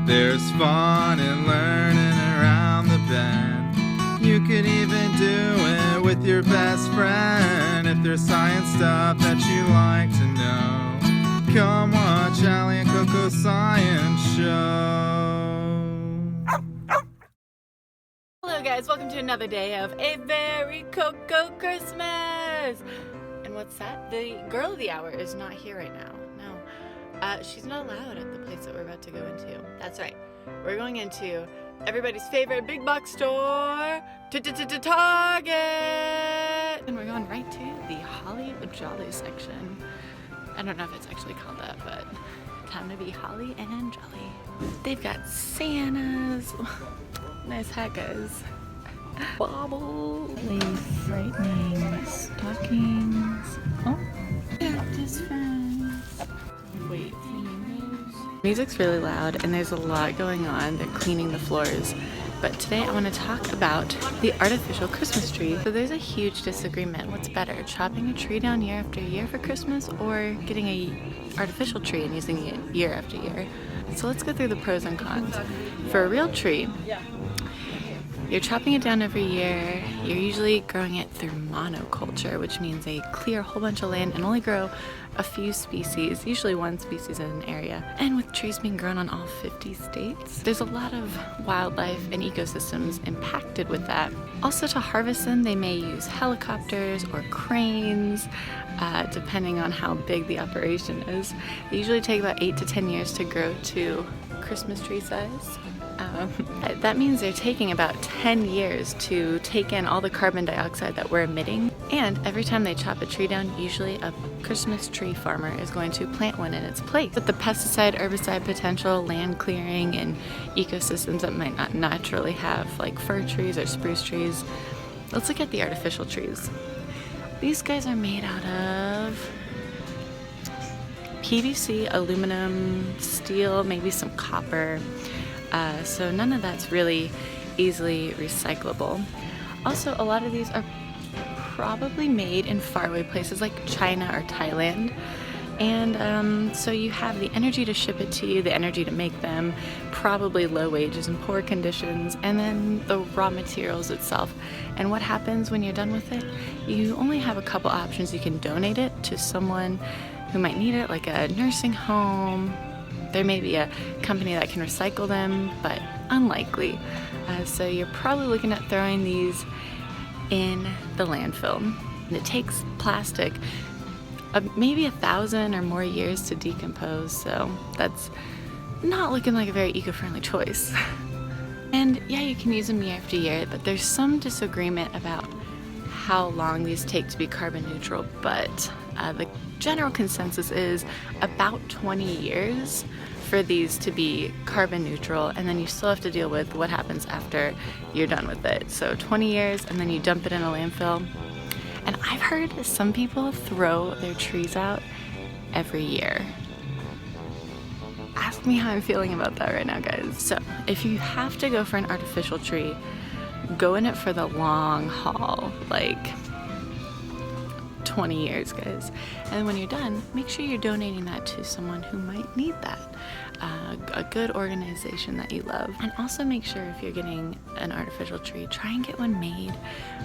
There's fun in learning around the bend. You could even do it with your best friend. If there's science stuff that you like to know, come watch Allie and CoCo Science Show. Hello guys, welcome to another day of a very CoCo Christmas! And what's that? The girl of the hour is not here right now. No, she's not allowed at the place that we're about to go into. That's right. We're going into everybody's favorite big box store, Target! And we're going right to the Holly Jolly section. I don't know if it's actually called that, but time to be Holly and Jolly. They've got Santas. Nice hat, guys. Baubles. Frightening stockings. Oh, cactus fence. Wait, music's really loud and there's a lot going on. They're cleaning the floors. But today I want to talk about the artificial Christmas tree. So there's a huge disagreement. What's better, chopping a tree down year after year for Christmas or getting an artificial tree and using it year after year? So let's go through the pros and cons. For a real tree, you're chopping it down every year. You're usually growing it through monoculture, which means they clear a whole bunch of land and only grow a few species, usually one species in an area. And with trees being grown on all 50 states, there's a lot of wildlife and ecosystems impacted with that. Also, to harvest them, they may use helicopters or cranes, depending on how big the operation is. They usually take about 8 to 10 years to grow to Christmas tree size. That means they're taking about 10 years to take in all the carbon dioxide that we're emitting. And every time they chop a tree down, usually a Christmas tree farmer is going to plant one in its place. With the pesticide, herbicide potential, land clearing, and ecosystems that might not naturally have, like fir trees or spruce trees. Let's look at the artificial trees. These guys are made out of PVC, aluminum, steel, maybe some copper. So none of that's really easily recyclable. Also, a lot of these are probably made in faraway places like China or Thailand. And so you have the energy to ship it to you, the energy to make them, probably low wages and poor conditions, and then the raw materials itself. And what happens when you're done with it? You only have a couple options. You can donate it to someone who might need it, like a nursing home. There may be a company that can recycle them, but unlikely. So you're probably looking at throwing these in the landfill. And it takes plastic maybe 1,000 or more years to decompose, so that's not looking like a very eco-friendly choice. And yeah, you can use them year after year, but there's some disagreement about how long these take to be carbon neutral, but the general consensus is about 20 years for these to be carbon neutral, and then you still have to deal with what happens after you're done with it. So 20 years and then you dump it in a landfill. And I've heard some people throw their trees out every year. Ask me how I'm feeling about that right now, guys. So if you have to go for an artificial tree, go in it for the long haul, like 20 years, guys. And when you're done, make sure you're donating that to someone who might need that. A good organization that you love. And also make sure if you're getting an artificial tree, try and get one made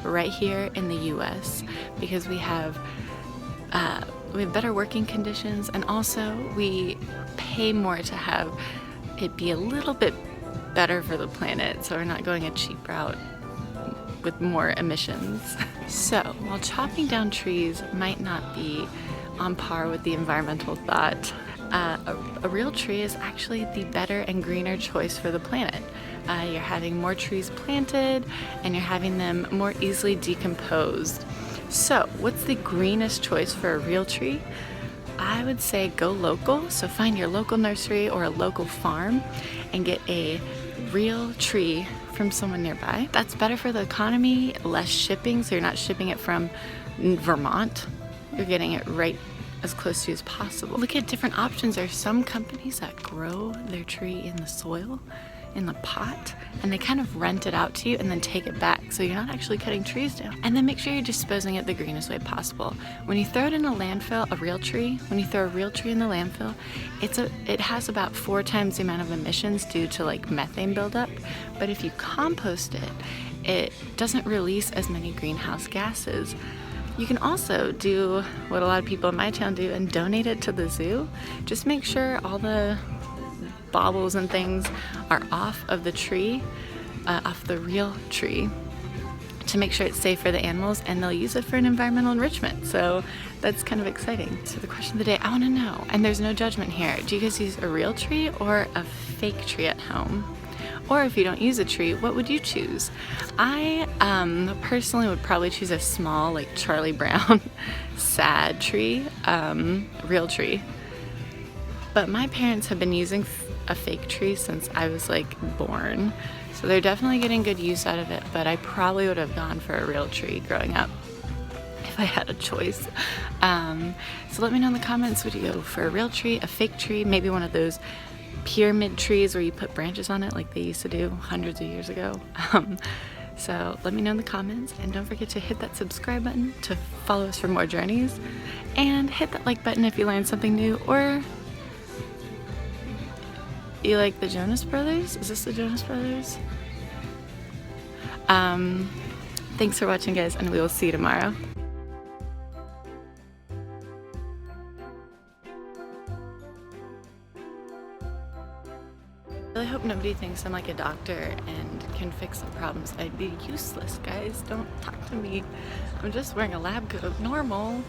right here in the US, because we have better working conditions, and also we pay more to have it be a little bit better for the planet, so we're not going a cheap route with more emissions. So while chopping down trees might not be on par with the environmental thought, a real tree is actually the better and greener choice for the planet. You're having more trees planted and you're having them more easily decomposed. So what's the greenest choice for a real tree? I would say go local. So find your local nursery or a local farm and get a real tree from someone nearby. That's better for the economy, less shipping, so you're not shipping it from Vermont. You're getting it right as close to you as possible. Look at different options. There are some companies that grow their tree in the soil in the pot, and they kind of rent it out to you and then take it back, so you're not actually cutting trees down. And then make sure you're disposing it the greenest way possible. When you throw it in a landfill, a real tree, when you throw a real tree in the landfill, it has about 4 times the amount of emissions due to like methane buildup. But if you compost it, it doesn't release as many greenhouse gases. You can also do what a lot of people in my town do and donate it to the zoo. Just make sure all the baubles and things are off of the tree, off the real tree, to make sure it's safe for the animals, and they'll use it for an environmental enrichment. So that's kind of exciting. So the question of the day, I want to know, and there's no judgment here, do you guys use a real tree or a fake tree at home? Or if you don't use a tree, what would you choose? I personally would probably choose a small, like Charlie Brown, sad tree, real tree. But my parents have been using a fake tree since I was like born. So they're definitely getting good use out of it, but I probably would have gone for a real tree growing up if I had a choice. So let me know in the comments, would you go for a real tree, a fake tree, maybe one of those pyramid trees where you put branches on it like they used to do hundreds of years ago? So let me know in the comments, and don't forget to hit that subscribe button to follow us for more journeys, and hit that like button if you learned something new, or you like the Jonas Brothers? Is this the Jonas Brothers? Thanks for watching, guys, and we will see you tomorrow. I really hope nobody thinks I'm like a doctor and can fix the problems. I'd be useless, guys. Don't talk to me. I'm just wearing a lab coat. Normal.